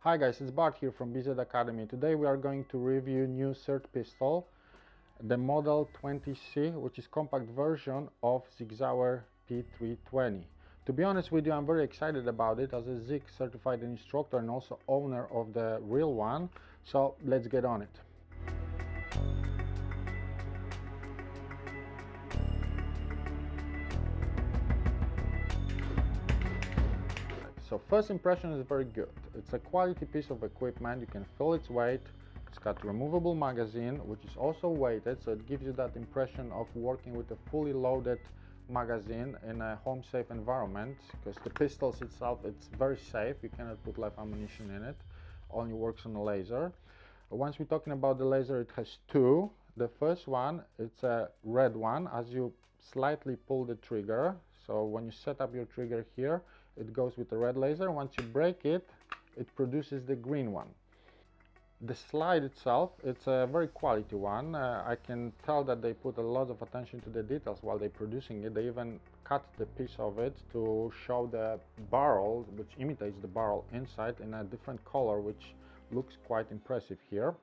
Hi guys, it's Bart here from BZ Academy. Today we are going to review new SIRT pistol, the model 20C, which is compact version of SigSauer P320. To be honest with you, I'm very excited about it as a Sig certified instructor and also owner of the real one. So let's get on it. So first impression is very good. It's a quality piece of equipment. You can feel its weight. It's got removable magazine, which is also weighted, so it gives you that impression of working with a fully loaded magazine in a home safe environment, because the pistols itself, it's very safe. You cannot put live ammunition in it. Only works on a laser. Once we're talking about the laser, it has two. The first one, it's a red one. As you slightly pull the trigger, so when you set up your trigger here, it goes with the red laser. Once you break it, it produces the green one. The slide itself, it's a very quality one. I can tell that they put a lot of attention to the details while they're producing it. They even cut the piece of it to show the barrel, which imitates the barrel inside, in a different color, which looks quite impressive here.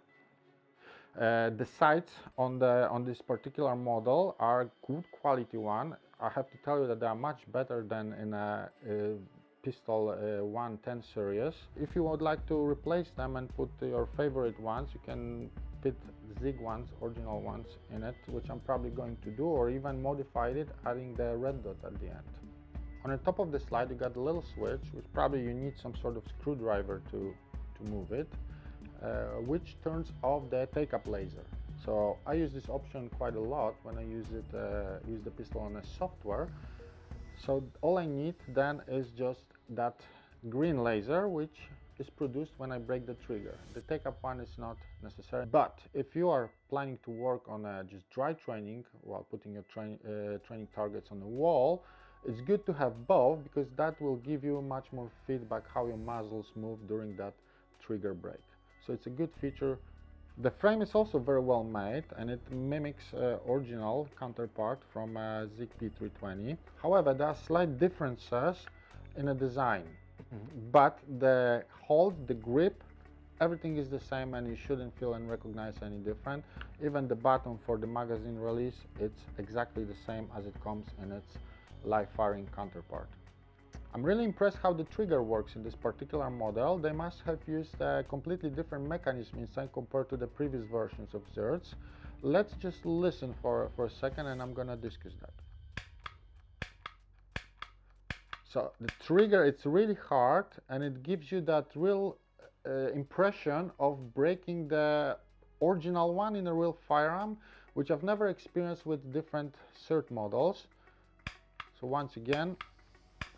The sights on this particular model are good quality one. I have to tell you that they are much better than in a pistol 110 series. If you would like to replace them and put your favorite ones, you can fit Sig ones, original ones in it, which I'm probably going to do, or even modify it, adding the red dot at the end. On the top of the slide, you got a little switch, which probably you need some sort of screwdriver to move it, which turns off the take-up laser. So I use this option quite a lot when I use the pistol on a software. So all I need then is just that green laser, which is produced when I break the trigger. The take-up one is not necessary. But if you are planning to work on just dry training while putting your training targets on the wall, it's good to have both, because that will give you much more feedback how your muzzles move during that trigger break. So it's a good feature. The frame is also very well made, and it mimics original counterpart from Sig P320. However, there are slight differences in the design, but the hold, the grip, everything is the same, and you shouldn't feel and recognize any different. Even the button for the magazine release, it's exactly the same as it comes in its live firing counterpart. I'm really impressed how the trigger works in this particular model. They must have used a completely different mechanism inside compared to the previous versions of SIRTs. Let's just listen for a second, and I'm gonna discuss that. So the trigger, it's really hard, and it gives you that real impression of breaking the original one in a real firearm, which I've never experienced with different SIRT models. So once again,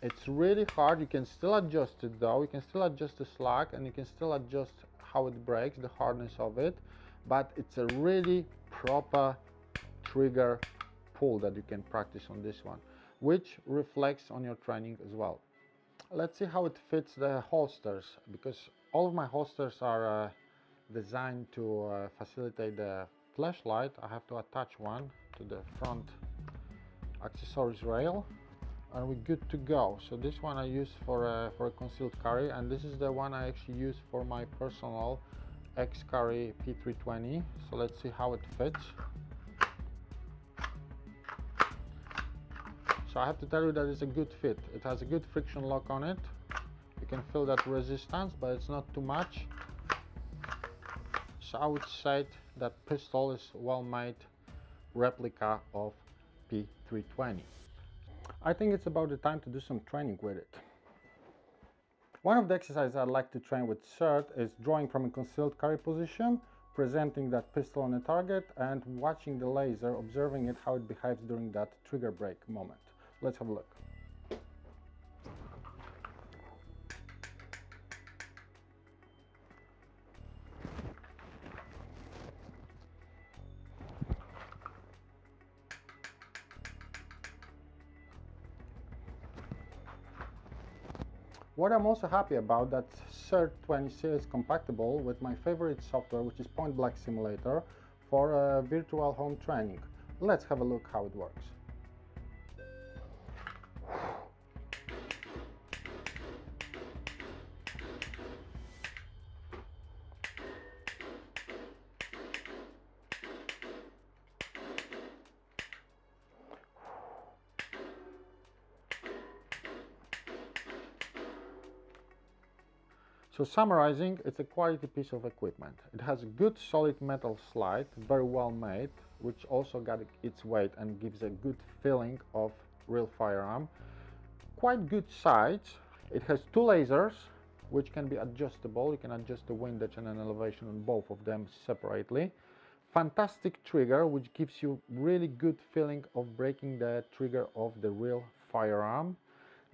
it's really hard. You can still adjust it though. You can still adjust the slack, and you can still adjust how it breaks, the hardness of it. But it's a really proper trigger pull that you can practice on this one, which reflects on your training as well. Let's see how it fits the holsters, because all of my holsters are designed to facilitate the flashlight. I have to attach one to the front accessories rail, and we're good to go. So this one I use for a concealed carry, and this is the one I actually use for my personal X-Carry P320. So let's see how it fits. So I have to tell you that it's a good fit. It has a good friction lock on it. You can feel that resistance, but it's not too much. So I would say that pistol is well-made replica of P320. I think it's about the time to do some training with it. One of the exercises I like to train with SIRT is drawing from a concealed carry position, presenting that pistol on a target, and watching the laser, observing it, how it behaves during that trigger break moment. Let's have a look. What I'm also happy about, that SIRT 20C is compatible with my favorite software, which is Point Blank Simulator, for virtual home training. Let's have a look how it works. So summarizing, it's a quality piece of equipment. It has a good solid metal slide, very well made, which also got its weight and gives a good feeling of real firearm. Quite good sights. It has two lasers which can be adjustable. You can adjust the windage and an elevation on both of them separately. Fantastic trigger, which gives you really good feeling of breaking the trigger of the real firearm.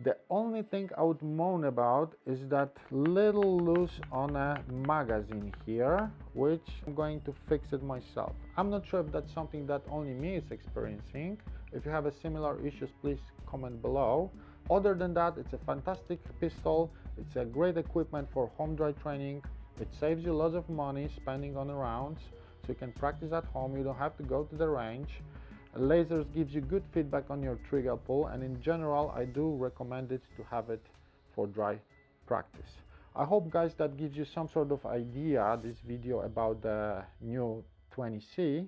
The only thing I would moan about is that little loose on a magazine here, which I'm going to fix it myself. I'm not sure if that's something that only me is experiencing. If you have a similar issues, please comment below. Other than that, it's a fantastic pistol. It's a great equipment for home dry training. It saves you lots of money spending on rounds, so you can practice at home. You don't have to go to the range. Lasers gives you good feedback on your trigger pull, and in general I do recommend it to have it for dry practice. I hope guys that gives you some sort of idea, this video, about the new 20C.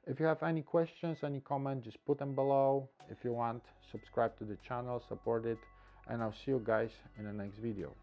If you have any questions, any comment, just put them below. If you want, subscribe to the channel, support it, and I'll see you guys in the next video.